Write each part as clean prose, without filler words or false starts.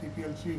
CPLC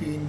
3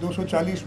240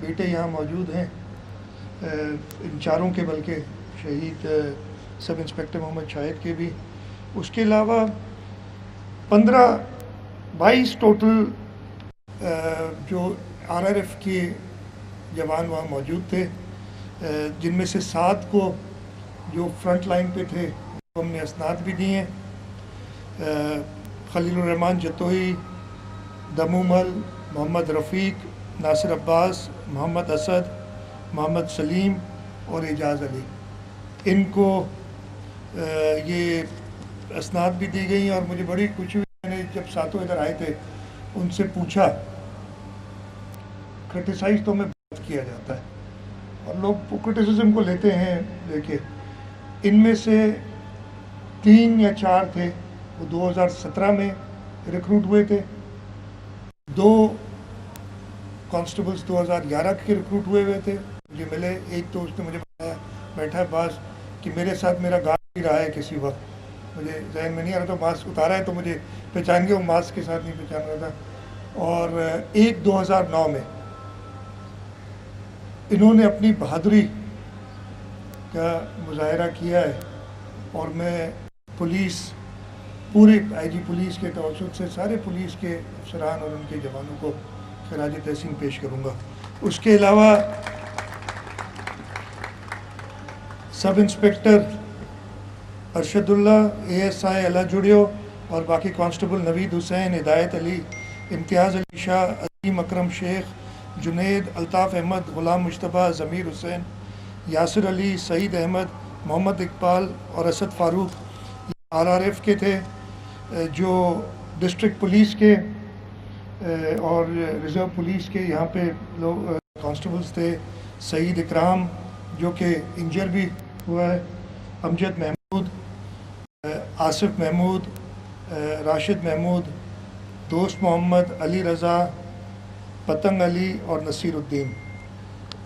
بیٹے یہاں موجود ہیں، ان چاروں کے، بلکہ شہید سب انسپکٹر محمد شاہد کے بھی. اس کے علاوہ 22 ٹوٹل جو RRF کے جوان وہاں موجود تھے، جن میں سے 7 کو جو فرنٹ لائن پہ تھے ہم نے اسناد بھی دیے ہیں. خلیل الرحمان جتوئی، دمومل، محمد رفیق، ناصر عباس، محمد اسد، محمد سلیم اور اعجاز علی، ان کو یہ اسناد بھی دی گئی. اور مجھے بڑی خوشی ہوئی، میں نے جب ساتوں ادھر آئے تھے ان سے پوچھا، کرٹیسائز تو ہمیں بہت کیا جاتا ہے اور لوگ کرٹیسزم کو لیتے ہیں، دیکھیں ان میں سے 3 یا 4 تھے وہ 2017 میں ریکروٹ ہوئے تھے، 2 کانسٹیبلز 2011 کے ریکروٹ ہوئے تھے مجھے ملے. ایک تو اس نے مجھے بتایا بیٹھا ہے پاس کہ میرے ساتھ میرا گارڈ بھی رہا ہے کسی وقت، مجھے ذہن میں نہیں آ رہا، تو ماسک اتارا ہے تو مجھے پہچان گیا، وہ ماسک کے ساتھ نہیں پہچان رہا تھا. اور ایک 2009 میں انہوں نے اپنی بہادری کا مظاہرہ کیا ہے، اور میں پولیس، پورے IG پولیس کے توسط سے سارے پولیس کے افسران اور ان کے جوانوں کو خراج تحسین پیش کروں گا. اس کے علاوہ سب انسپکٹر ارشد اللہ، ASI اللہ جڑیو، اور باقی کانسٹیبل نوید حسین، ہدایت علی، امتیاز علی شاہ، عظیم اکرم شیخ، جنید، الطاف احمد، غلام مشتبہ، ضمیر حسین، یاسر علی، سعید احمد، محمد اقبال اور اسد فاروق RRF کے تھے. جو ڈسٹرکٹ پولیس کے اور ریزرو پولیس کے یہاں پہ لوگ کانسٹیبلز تھے، سعید اکرام جو کہ انجر بھی ہوا ہے، امجد محمود، آصف محمود، راشد محمود، دوست محمد، علی رضا، پتنگ علی اور نصیر الدین.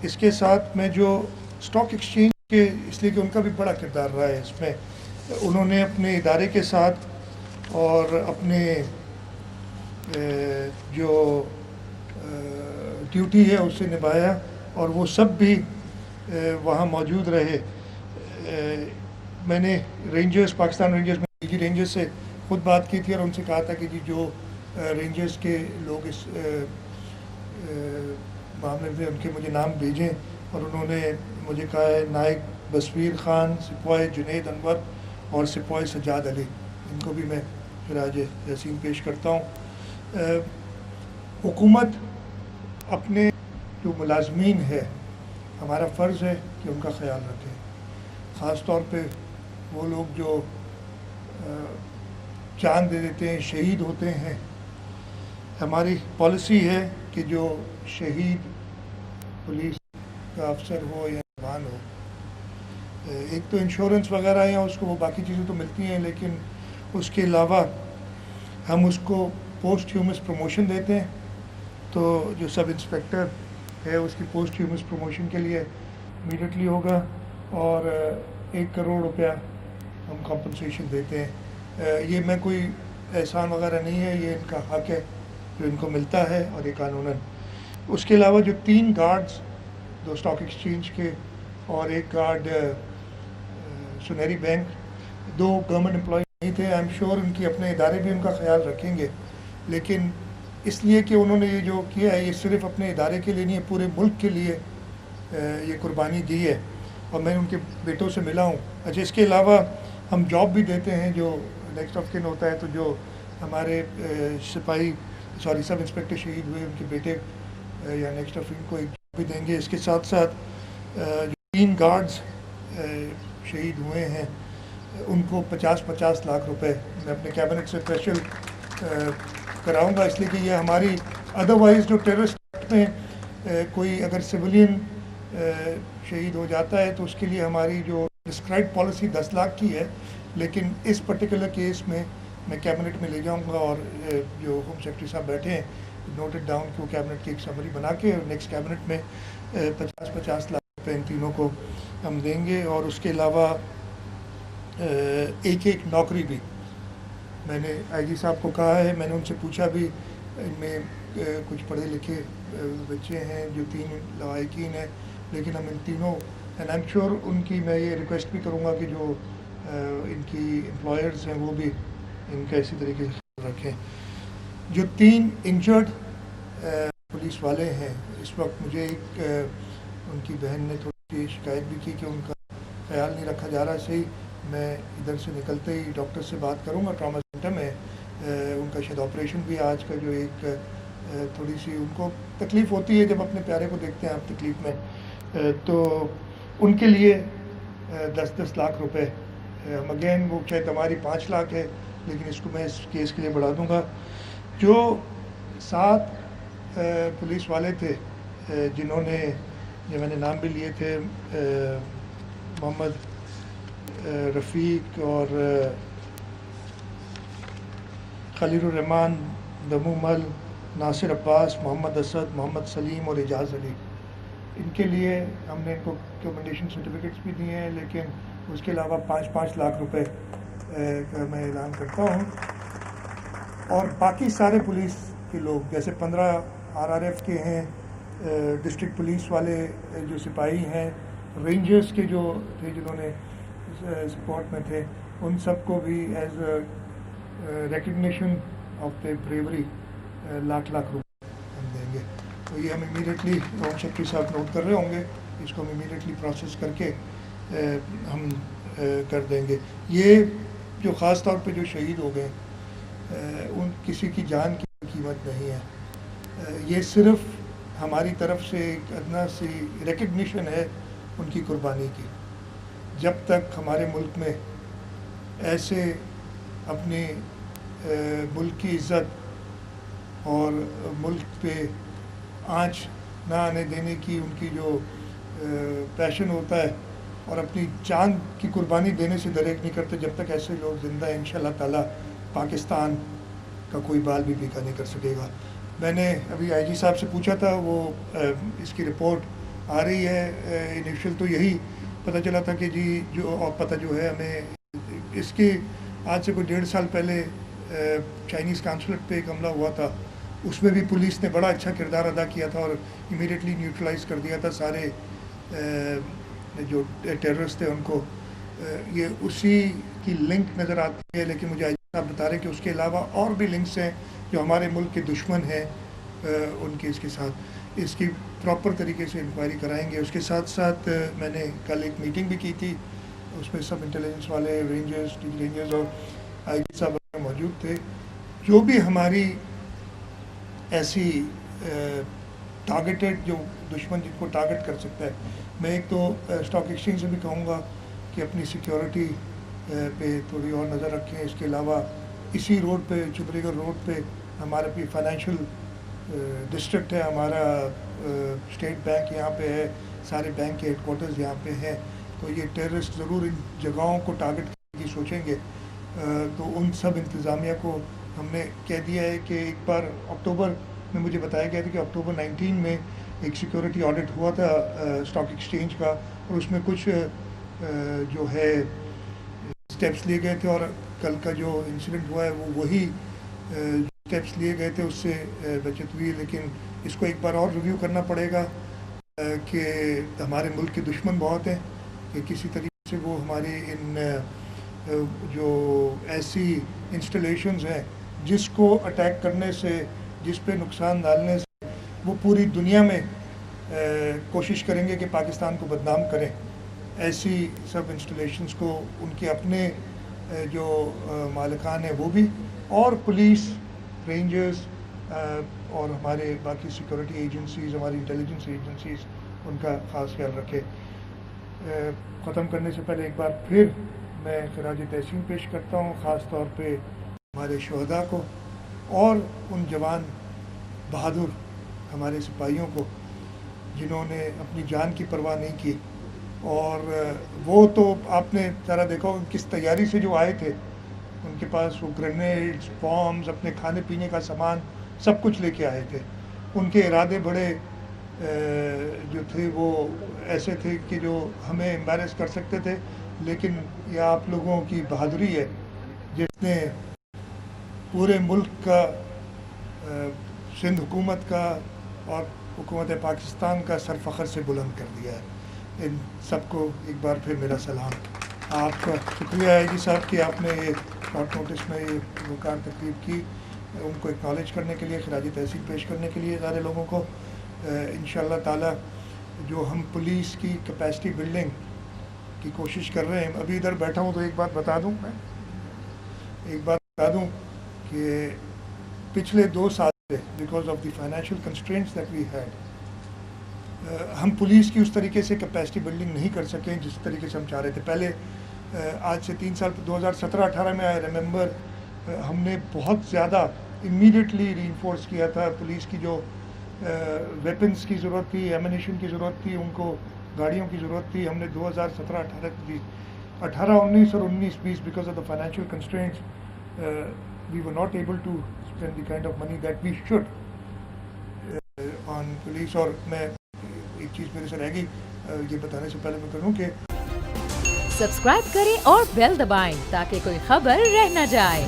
اس کے ساتھ میں جو اسٹاک ایکسچینج کے، اس لیے کہ ان کا بھی بڑا کردار رہا ہے اس میں، انہوں نے اپنے ادارے کے ساتھ اور اپنے جو ڈیوٹی ہے اسے نبھایا، اور وہ سب بھی وہاں موجود رہے. میں نے رینجرز، پاکستان رینجرز میں DG رینجرز سے خود بات کی تھی اور ان سے کہا تھا کہ جی جو رینجرز کے لوگ اس معاملے میں ان کے مجھے نام بھیجیں، اور انہوں نے مجھے کہا ہے نائب بصویر خان، سپاہی جنید انور اور سپاہی سجاد علی، ان کو بھی میں خراج تحسین پیش کرتا ہوں. حکومت اپنے جو ملازمین ہے، ہمارا فرض ہے کہ ان کا خیال رکھے، خاص طور پہ وہ لوگ جو جان دے دیتے ہیں، شہید ہوتے ہیں. ہماری پالیسی ہے کہ جو شہید پولیس کا افسر ہو یا جوان ہو، ایک تو انشورنس وغیرہ ہیں اس کو، وہ باقی چیزیں تو ملتی ہیں، لیکن اس کے علاوہ ہم اس کو پوسٹ ہیومس پروموشن دیتے ہیں. تو جو سب انسپکٹر ہے اس کی پوسٹ ہیومس پروموشن کے لیے امیڈیٹلی ہوگا، اور 1 کروڑ روپیہ ہم کمپنسیشن دیتے ہیں. یہ میں کوئی احسان وغیرہ نہیں ہے، یہ ان کا حق ہے جو ان کو ملتا ہے، اور یہ قانوناً. اس کے علاوہ جو 3 گارڈز، 2 اسٹاک ایکسچینج کے اور 1 گارڈ سنہری بینک، 2 گورنمنٹ امپلائی نہیں تھے. آئی ایم شیور ان کی اپنے ادارے بھی ان کا خیال رکھیں گے، لیکن اس لیے کہ انہوں نے یہ جو کیا ہے یہ صرف اپنے ادارے کے لیے نہیں ہے، پورے ملک کے لیے یہ قربانی دی ہے، اور میں ان کے بیٹوں سے ملا ہوں. اچھا، اس کے علاوہ ہم جاب بھی دیتے ہیں، جو نیکسٹ آف کن ہوتا ہے، تو جو ہمارے سپاہی سب انسپکٹر شہید ہوئے ان کے بیٹے یا نیکسٹ آف کن کو ایک جاب بھی دیں گے. اس کے ساتھ ساتھ جو 3 گارڈز شہید ہوئے ہیں ان کو 50 لاکھ روپے میں اپنے کیبنٹ سے اسپیشل کراؤں گا، اس لیے کہ یہ ہماری ادروائز جو ٹیررسٹ میں کوئی اگر سویلین شہید ہو جاتا ہے تو اس کے لیے ہماری جو پرسکرائب پالیسی 10 لاکھ کی ہے، لیکن اس پرٹیکولر کیس میں کیبنٹ میں لے جاؤں گا، اور جو ہوم سیکرٹری صاحب بیٹھے ہیں نوٹڈ ڈاؤن کہ وہ کیبنٹ کی ایک سمری بنا کے نیکسٹ کیبنٹ میں 50 لاکھ روپے ان تینوں کو ہم دیں گے. اور اس کے علاوہ ایک نوکری بھی میں نے IG صاحب کو کہا ہے، میں نے ان سے پوچھا بھی ان میں کچھ پڑھے لکھے بچے ہیں جو 3 لواحقین ہیں، لیکن ہم ان تینوں اینڈ آئی ایم شیور ان کی میں یہ ریکویسٹ بھی کروں گا کہ جو ان کی امپلائرز ہیں وہ بھی ان کا اسی طریقے سے خیال رکھیں۔ جو 3 انجرڈ پولیس والے ہیں، اس وقت مجھے ایک ان کی بہن نے تھوڑی سی شکایت بھی کی کہ ان کا خیال نہیں رکھا جا رہا صحیح۔ میں ادھر سے نکلتے ہی ڈاکٹر سے بات کروں گا ٹراما سینٹر میں، ان کا شاید آپریشن بھی آج کا، جو ایک تھوڑی سی ان کو تکلیف ہوتی ہے جب اپنے پیارے کو دیکھتے ہیں آپ تکلیف میں، تو ان کے لیے 10-10 لاکھ روپے ہم اگین، وہ شاید ہماری 5 لاکھ ہے لیکن اس کو میں اس کیس کے لیے بڑھا دوں گا۔ جو 7 پولیس والے تھے جنہوں نے، جو میں نے نام بھی لیے تھے، محمد رفیق اور خلیل الرحمان، دمو مل، ناصر عباس، محمد اسد، محمد سلیم اور اعجاز علی، ان کے لیے ہم نے ان کو ریکمنڈیشن سرٹیفکیٹس بھی دیے ہیں، لیکن اس کے علاوہ 5-5 لاکھ روپے کا میں اعلان کرتا ہوں۔ اور باقی سارے پولیس کے لوگ، جیسے 15 RRF کے ہیں، ڈسٹرکٹ پولیس والے جو سپاہی ہیں، رینجرز کے جو تھے جنہوں نے سپورٹ میں تھے، ان سب کو بھی as a recognition of the bravery lakh روپے ہم دیں گے۔ تو یہ ہم امیڈیٹلی ہوم سیکرٹری صاحب نوٹ کر رہے ہوں گے، اس کو ہم امیڈیٹلی پروسیس کر کے ہم کر دیں گے۔ یہ جو خاص طور پہ جو شہید ہو گئے، ان کسی کی جان کی قیمت نہیں ہے، یہ صرف ہماری طرف سے ایک ادنا سی ریکگنیشن ہے ان کی قربانی کی۔ جب تک ہمارے ملک میں ایسے اپنے ملک کی عزت اور ملک پہ آنچ نہ آنے دینے کی ان کی جو پیشن ہوتا ہے اور اپنی جان کی قربانی دینے سے دریغ نہیں کرتے، جب تک ایسے لوگ زندہ ہیں انشاءاللہ تعالیٰ پاکستان کا کوئی بال بھی پیکا نہیں کر سکے گا۔ میں نے ابھی آئی جی صاحب سے پوچھا تھا، وہ اس کی رپورٹ آ رہی ہے، انیشیل تو یہی پتہ چلا تھا کہ جی جو، اور پتہ جو ہے ہمیں اس کی آج سے کوئی 1.5 سال پہلے چائنیز قونصلیٹ پہ ایک حملہ ہوا تھا، اس میں بھی پولیس نے بڑا اچھا کردار ادا کیا تھا اور امیڈیٹلی نیوٹرلائز کر دیا تھا سارے جو ٹیررسٹ تھے ان کو۔ یہ اسی کی لنک نظر آتی ہے، لیکن مجھے آپ بتا رہے کہ اس کے علاوہ اور بھی لنکس ہیں جو ہمارے ملک کے دشمن ہیں ان کے اس کے ساتھ، اس کی پراپر طریقے سے انکوائری کرائیں گے۔ اس کے ساتھ ساتھ میں نے کل ایک میٹنگ بھی کی تھی، اس میں سب انٹیلیجنس والے، رینجرز اور آئی جی صاحب موجود تھے۔ جو بھی ہماری ایسی ٹارگیٹڈ جو دشمن جن کو ٹارگیٹ کر سکتا ہے، میں ایک تو اسٹاک ایکسچینج سے بھی کہوں گا کہ اپنی سیکیورٹی پہ تھوڑی اور نظر رکھیں۔ اس کے علاوہ اسی روڈ پہ، چپری گڑھ روڈ پہ ہمارا بھی فائنینشیل ڈسٹرکٹ ہے، ہمارا اسٹیٹ بینک یہاں پہ ہے، سارے بینک کے ہیڈ کوارٹرز یہاں پہ ہیں، تو یہ ٹیررسٹ ضرور ان جگہوں کو ٹارگیٹ کرنے کی سوچیں گے۔ تو ان سب انتظامیہ کو ہم نے کہہ دیا ہے کہ ایک بار اکتوبر میں مجھے بتایا گیا تھا کہ اکتوبر 19 میں ایک سیکیورٹی آڈٹ ہوا تھا اسٹاک ایکسچینج کا، اور اس میں کچھ جو ہے اسٹیپس لیے گئے تھے، اور کل کا جو انسیڈنٹ ہوا ہے وہ وہی اسٹیپس لیے گئے تھے، اس سے بچت ہوئی۔ لیکن اس کو ایک بار اور ریویو کرنا پڑے گا کہ ہمارے ملک کے دشمن بہت ہیں، کہ کسی طریقے سے وہ ہماری ان جو ایسی انسٹالیشنز ہیں جس کو اٹیک کرنے سے، جس پہ نقصان ڈالنے سے وہ پوری دنیا میں کوشش کریں گے کہ پاکستان کو بدنام کریں، ایسی سب انسٹالیشنز کو ان کے اپنے جو مالکان ہیں وہ بھی، اور پولیس، رینجرز اور ہمارے باقی سیکورٹی ایجنسیز، ہماری انٹیلیجنس ایجنسیز، ان کا خاص خیال رکھے۔ ختم کرنے سے پہلے ایک بار پھر میں خراج تحسین پیش کرتا ہوں، خاص طور پہ ہمارے شہداء کو اور ان جوان بہادر ہمارے سپاہیوں کو جنہوں نے اپنی جان کی پرواہ نہیں کی، اور وہ تو آپ نے ذرا دیکھا کس تیاری سے جو آئے تھے، ان کے پاس وہ گرینیڈز، بامز، اپنے کھانے پینے کا سامان سب کچھ لے کے آئے تھے۔ ان کے ارادے بڑے جو تھے وہ ایسے تھے کہ جو ہمیں امبیرس کر سکتے تھے، لیکن یہ آپ لوگوں کی بہادری ہے جس نے پورے ملک کا، سندھ حکومت کا، اور حکومت پاکستان کا سر فخر سے بلند کر دیا ہے. ان سب کو ایک بار پھر میرا سلام. آپ کا شکریہ ہے جی صاحب کہ آپ نے یہ شارٹ نوٹس میں یہ وقار تقریب کی. ان کو اکنالج کرنے کے لیے، خراج تحسین پیش کرنے کے لیے سارے لوگوں کو. انشاءاللہ تعالی جو ہم پولیس کی کیپیسٹی بلڈنگ کی کوشش کر رہے ہیں، ابھی ادھر بیٹھا ہوں تو ایک بات بتا دوں کہ پچھلے 2 سال سے because of the financial constraints that we had, ہم پولیس کی اس طریقے سے کیپیسٹی بلڈنگ نہیں کر سکے جس طریقے سے ہم چاہ رہے تھے. پہلے آج سے 3 سال 2017-18 میں آئی ریممبر ہم نے بہت زیادہ امیڈیٹلی ری انفورس کیا تھا. پولیس کی جو ویپنس کی ضرورت تھی، ایمونیشن کی ضرورت تھی، ان کو گاڑیوں کی ضرورت تھی. ہم نے 2017-18 19 اور 19-20 because of the financial constraints we were not able to spend the kind of money that we should on police. اور میں ایک چیز میرے سے رہ گئی یہ بتانے سے پہلے میں کروں کہ سبسکرائب کریں اور بیل دبائیں تاکہ کوئی خبر رہ نہ جائے.